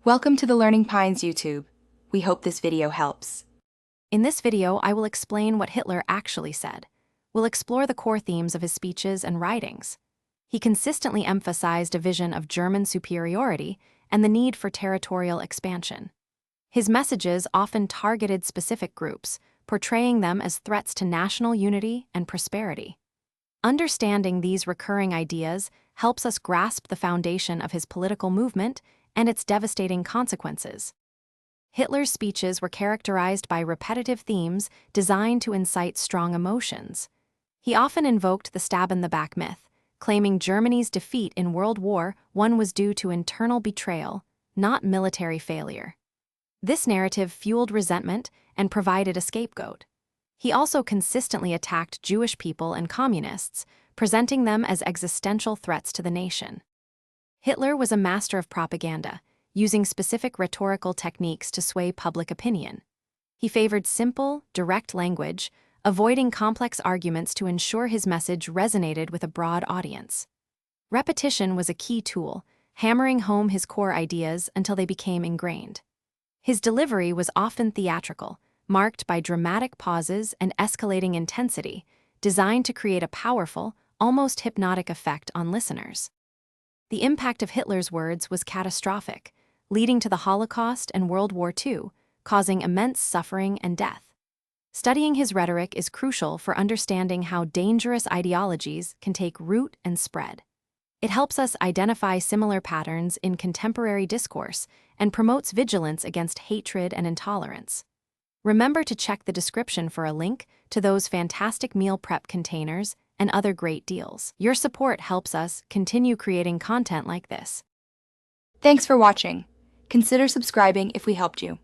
Welcome to the Learning Pines YouTube. We hope this video helps. In this video, I will explain what Hitler actually said. We'll explore the core themes of his speeches and writings. He consistently emphasized a vision of German superiority and the need for territorial expansion. His messages often targeted specific groups, portraying them as threats to national unity and prosperity. Understanding these recurring ideas helps us grasp the foundation of his political movement and its devastating consequences. Hitler's speeches were characterized by repetitive themes designed to incite strong emotions. He often invoked the stab-in-the-back myth, claiming Germany's defeat in World War I was due to internal betrayal, not military failure. This narrative fueled resentment and provided a scapegoat. He also consistently attacked Jewish people and communists, presenting them as existential threats to the nation. Hitler was a master of propaganda, using specific rhetorical techniques to sway public opinion. He favored simple, direct language, avoiding complex arguments to ensure his message resonated with a broad audience. Repetition was a key tool, hammering home his core ideas until they became ingrained. His delivery was often theatrical, marked by dramatic pauses and escalating intensity, designed to create a powerful, almost hypnotic effect on listeners. The impact of Hitler's words was catastrophic, leading to the Holocaust and World War II, causing immense suffering and death. Studying his rhetoric is crucial for understanding how dangerous ideologies can take root and spread. It helps us identify similar patterns in contemporary discourse and promotes vigilance against hatred and intolerance. Remember to check the description for a link to those fantastic meal prep containers and other great deals. Your support helps us continue creating content like this. Thanks for watching. Consider subscribing if we helped you.